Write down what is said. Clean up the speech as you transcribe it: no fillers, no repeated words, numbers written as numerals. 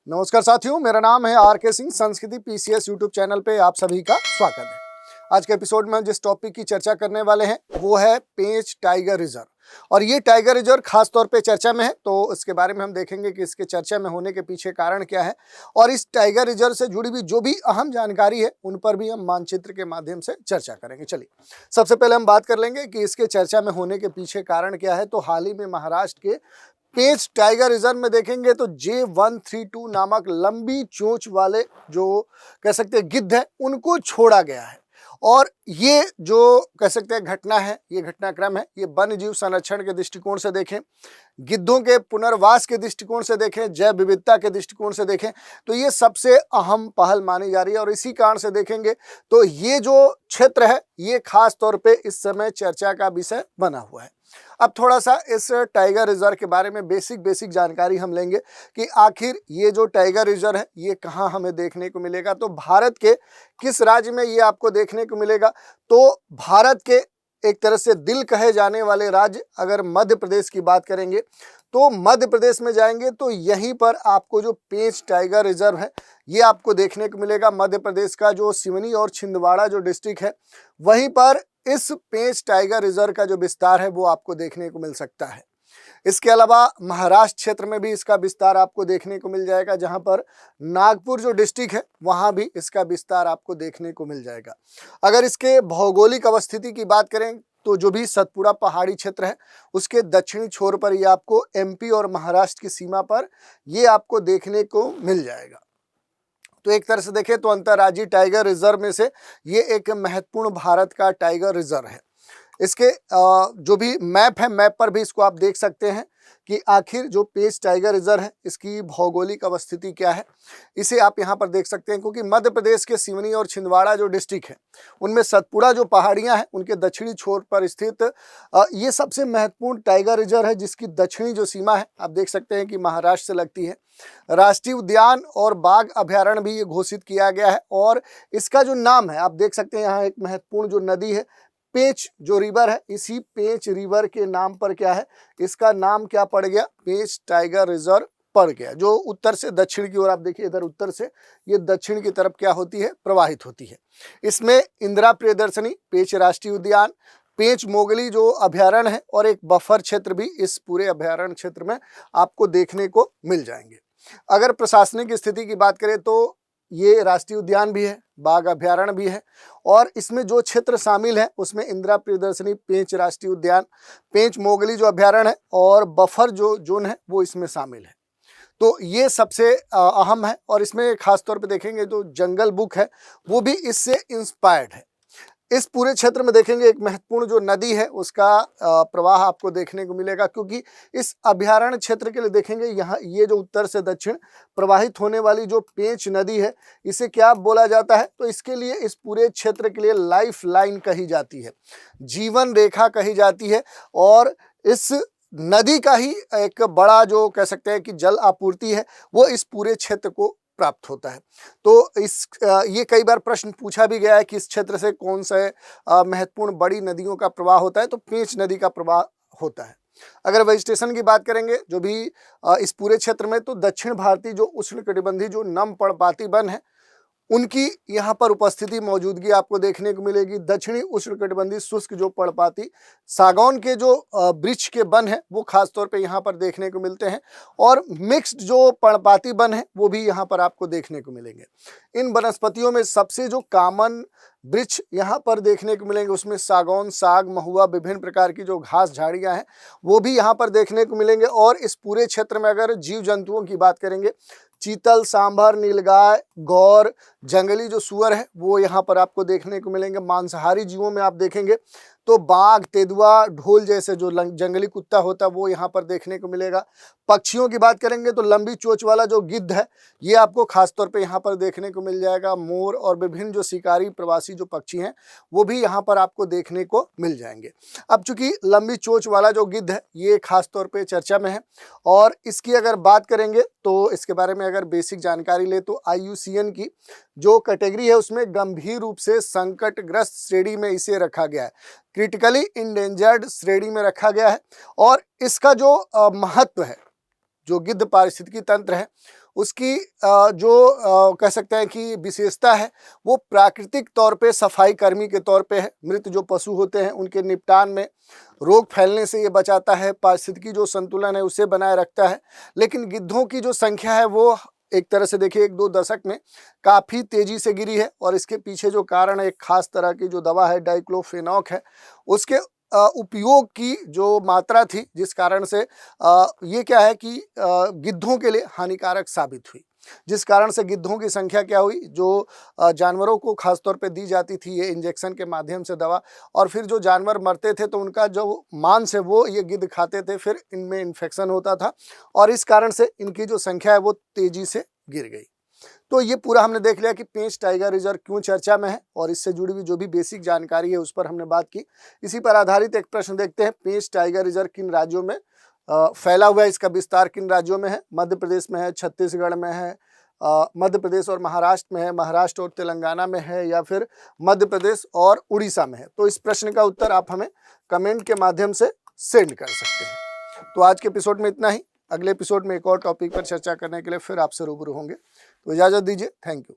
नमस्कार साथियों, मेरा नाम है आर के सिंह। संस्कृति पीसीएस यूट्यूब चैनल पे आप सभी का स्वागत है। आज के एपिसोड में जिस टॉपिक की चर्चा करने वाले हैं वो है पेंच टाइगर रिजर्व। और ये टाइगर रिजर्व खास तौर पे चर्चा में है, तो इसके बारे में हम देखेंगे कि इसके चर्चा में होने के पीछे कारण क्या है और इस टाइगर रिजर्व से जुड़ी हुई जो भी अहम जानकारी है उन पर भी हम मानचित्र के माध्यम से चर्चा करेंगे। चलिए, सबसे पहले हम बात कर लेंगे कि इसके चर्चा में होने के पीछे कारण क्या है। तो हाल ही में महाराष्ट्र के पेंच टाइगर रिजर्व में देखेंगे तो J132 नामक लंबी चोंच वाले जो कह सकते हैं गिद्ध है उनको छोड़ा गया है। और ये जो कह सकते हैं घटना है, ये घटनाक्रम है, ये वन्य जीव संरक्षण के दृष्टिकोण से देखें, गिद्धों के पुनर्वास के दृष्टिकोण से देखें, जैव विविधता के दृष्टिकोण से देखें तो ये सबसे अहम पहल मानी जा रही है। और इसी कारण से देखेंगे तो ये जो क्षेत्र है ये खास तौर पे इस समय चर्चा का विषय बना हुआ है। अब थोड़ा सा इस टाइगर रिजर्व के बारे में बेसिक जानकारी हम लेंगे कि आखिर ये जो टाइगर रिजर्व है ये कहाँ हमें देखने को मिलेगा। तो भारत के किस राज्य में ये आपको देखने को मिलेगा? तो भारत के एक तरह से दिल कहे जाने वाले राज्य अगर मध्य प्रदेश की बात करेंगे तो मध्य प्रदेश में जाएंगे तो यहीं पर आपको जो पेंच टाइगर रिजर्व है ये आपको देखने को मिलेगा। मध्य प्रदेश का जो सिवनी और छिंदवाड़ा जो डिस्ट्रिक्ट है वहीं पर इस पेंच टाइगर रिजर्व का जो विस्तार है वो आपको देखने को मिल सकता है। इसके अलावा महाराष्ट्र क्षेत्र में भी इसका विस्तार आपको देखने को मिल जाएगा, जहां पर नागपुर जो डिस्ट्रिक्ट है वहां भी इसका विस्तार आपको देखने को मिल जाएगा। अगर इसके भौगोलिक अवस्थिति की बात करें तो जो भी सतपुड़ा पहाड़ी क्षेत्र है उसके दक्षिणी छोर पर ये आपको एमपी और महाराष्ट्र की सीमा पर ये आपको देखने को मिल जाएगा। तो एक तरह से देखें तो अंतर्राज्यीय टाइगर रिजर्व में से ये एक महत्वपूर्ण भारत का टाइगर रिजर्व है। इसके जो भी मैप है, मैप पर भी इसको आप देख सकते हैं कि आखिर जो पेंच टाइगर रिजर्व है इसकी भौगोलिक अवस्थिति क्या है, इसे आप यहाँ पर देख सकते हैं। क्योंकि मध्य प्रदेश के सिवनी और छिंदवाड़ा जो डिस्ट्रिक्ट है उनमें सतपुड़ा जो पहाड़ियाँ हैं उनके दक्षिणी छोर पर स्थित ये सबसे महत्वपूर्ण टाइगर रिजर्व है, जिसकी दक्षिणी जो सीमा है आप देख सकते हैं कि महाराष्ट्र से लगती है। राष्ट्रीय उद्यान और बाघ अभयारण्य भी ये घोषित किया गया है। और इसका जो नाम है आप देख सकते हैं, यहाँ एक महत्वपूर्ण जो नदी है पेंच जो रिवर है, इसी पेंच रिवर के नाम पर क्या है, इसका नाम क्या पड़ गया, पेंच टाइगर रिजर्व पड़ गया। जो उत्तर से दक्षिण की ओर आप देखिए, इधर उत्तर से ये दक्षिण की तरफ क्या होती है, प्रवाहित होती है। इसमें इंदिरा प्रियदर्शनी पेंच राष्ट्रीय उद्यान, पेंच मोगली जो अभयारण्य है और एक बफर क्षेत्र भी इस पूरे अभयारण्य क्षेत्र में आपको देखने को मिल जाएंगे। अगर प्रशासनिक स्थिति की बात करें तो ये राष्ट्रीय उद्यान भी है, बाघ अभयारण्य भी है और इसमें जो क्षेत्र शामिल है उसमें इंदिरा प्रियदर्शनी पेंच राष्ट्रीय उद्यान, पेंच मोगली जो अभयारण्य है और बफर जो जोन है वो इसमें शामिल है। तो ये सबसे अहम है। और इसमें खास तौर पे देखेंगे तो जंगल बुक है वो भी इससे इंस्पायर्ड है। इस पूरे क्षेत्र में देखेंगे एक महत्वपूर्ण जो नदी है उसका प्रवाह आपको देखने को मिलेगा। क्योंकि इस अभयारण्य क्षेत्र के लिए देखेंगे यहाँ ये जो उत्तर से दक्षिण प्रवाहित होने वाली जो पेंच नदी है इसे क्या बोला जाता है, तो इसके लिए इस पूरे क्षेत्र के लिए लाइफ लाइन कही जाती है, जीवन रेखा कही जाती है। और इस नदी का ही एक बड़ा जो कह सकते हैं कि जल आपूर्ति है वो इस पूरे क्षेत्र को प्राप्त होता है। तो ये कई बार प्रश्न पूछा भी गया है कि इस क्षेत्र से कौन सा महत्वपूर्ण बड़ी नदियों का प्रवाह होता है, तो पेंच नदी का प्रवाह होता है। अगर वेजिटेशन की बात करेंगे जो भी इस पूरे क्षेत्र में, तो दक्षिण भारतीय जो उष्णकटिबंधीय जो नम पर्णपाती वन है उनकी यहाँ पर उपस्थिति मौजूदगी आपको देखने को मिलेगी। दक्षिणी उष्णकटिबंधीय शुष्क जो पर्णपाती सागौन के जो वृक्ष के वन है वो खास तौर पे यहाँ पर देखने को मिलते हैं। और मिक्स्ड जो पर्णपाती वन है वो भी यहाँ पर आपको देखने को मिलेंगे। इन वनस्पतियों में सबसे जो कॉमन वृक्ष यहाँ पर देखने को मिलेंगे उसमें सागौन, साग, महुआ, विभिन्न प्रकार की जो घास झाड़ियाँ हैं वो भी यहाँ पर देखने को मिलेंगे। और इस पूरे क्षेत्र में अगर जीव जंतुओं की बात करेंगे, चीतल, सांभर, नीलगाय, गौर, जंगली जो सुअर है वो यहाँ पर आपको देखने को मिलेंगे। मांसाहारी जीवों में आप देखेंगे तो बाघ, तेंदुआ, ढोल जैसे जो जंगली कुत्ता होता है वो यहाँ पर देखने को मिलेगा। पक्षियों की बात करेंगे तो लंबी चोंच वाला जो गिद्ध है ये आपको खासतौर पे यहाँ पर देखने को मिल जाएगा। मोर और विभिन्न जो शिकारी प्रवासी जो पक्षी हैं वो भी यहाँ पर आपको देखने को मिल जाएंगे। अब चूंकि लंबी चोंच वाला जो गिद्ध है ये खासतौर पे चर्चा में है और इसकी अगर बात करेंगे तो इसके बारे में अगर बेसिक जानकारी ले तो IUCN की जो कैटेगरी है उसमें गंभीर रूप से संकटग्रस्त श्रेणी में इसे रखा गया है, क्रिटिकली इंडेंजर्ड श्रेणी में रखा गया है। और इसका जो महत्व है, जो गिद्ध पारिस्थितिकी तंत्र है उसकी कह सकते हैं कि विशेषता है वो प्राकृतिक तौर पे सफाई कर्मी के तौर पे है। मृत जो पशु होते हैं उनके निपटान में, रोग फैलने से ये बचाता है, पारिस्थितिकी जो संतुलन है उसे बनाए रखता है। लेकिन गिद्धों की जो संख्या है वो एक तरह से देखिए 1-2 दशक में काफ़ी तेज़ी से गिरी है और इसके पीछे जो कारण है एक खास तरह की जो दवा है डाइक्लोफेनॉक है, उसके उपयोग की जो मात्रा थी जिस कारण से ये क्या है कि गिद्धों के लिए हानिकारक साबित हुई। जिस कारण से गिद्धों की संख्या क्या हुई, जो जानवरों को खास तौर पे दी जाती थी ये इंजेक्शन के माध्यम से दवा, और फिर जो जानवर मरते थे तो उनका जो मांस है वो ये गिद्ध खाते थे, फिर इनमें इन्फेक्शन होता था और इस कारण से इनकी जो संख्या है वो तेजी से गिर गई। तो ये पूरा हमने देख लिया कि पेंच टाइगर रिजर्व क्यों चर्चा में है और इससे जुड़ी हुई जो भी बेसिक जानकारी है उस पर हमने बात की। इसी पर आधारित एक प्रश्न देखते हैं, पेंच टाइगर रिजर्व किन राज्यों में फैला हुआ है, इसका विस्तार किन राज्यों में है? मध्य प्रदेश में है, छत्तीसगढ़ में है, मध्य प्रदेश और महाराष्ट्र में है, महाराष्ट्र और तेलंगाना में है, या फिर मध्य प्रदेश और उड़ीसा में है? तो इस प्रश्न का उत्तर आप हमें कमेंट के माध्यम से सेंड कर सकते हैं। तो आज के एपिसोड में इतना ही। अगले एपिसोड में एक और टॉपिक पर चर्चा करने के लिए फिर आपसे रूबरू होंगे। तो इजाज़त दीजिए। Thank you.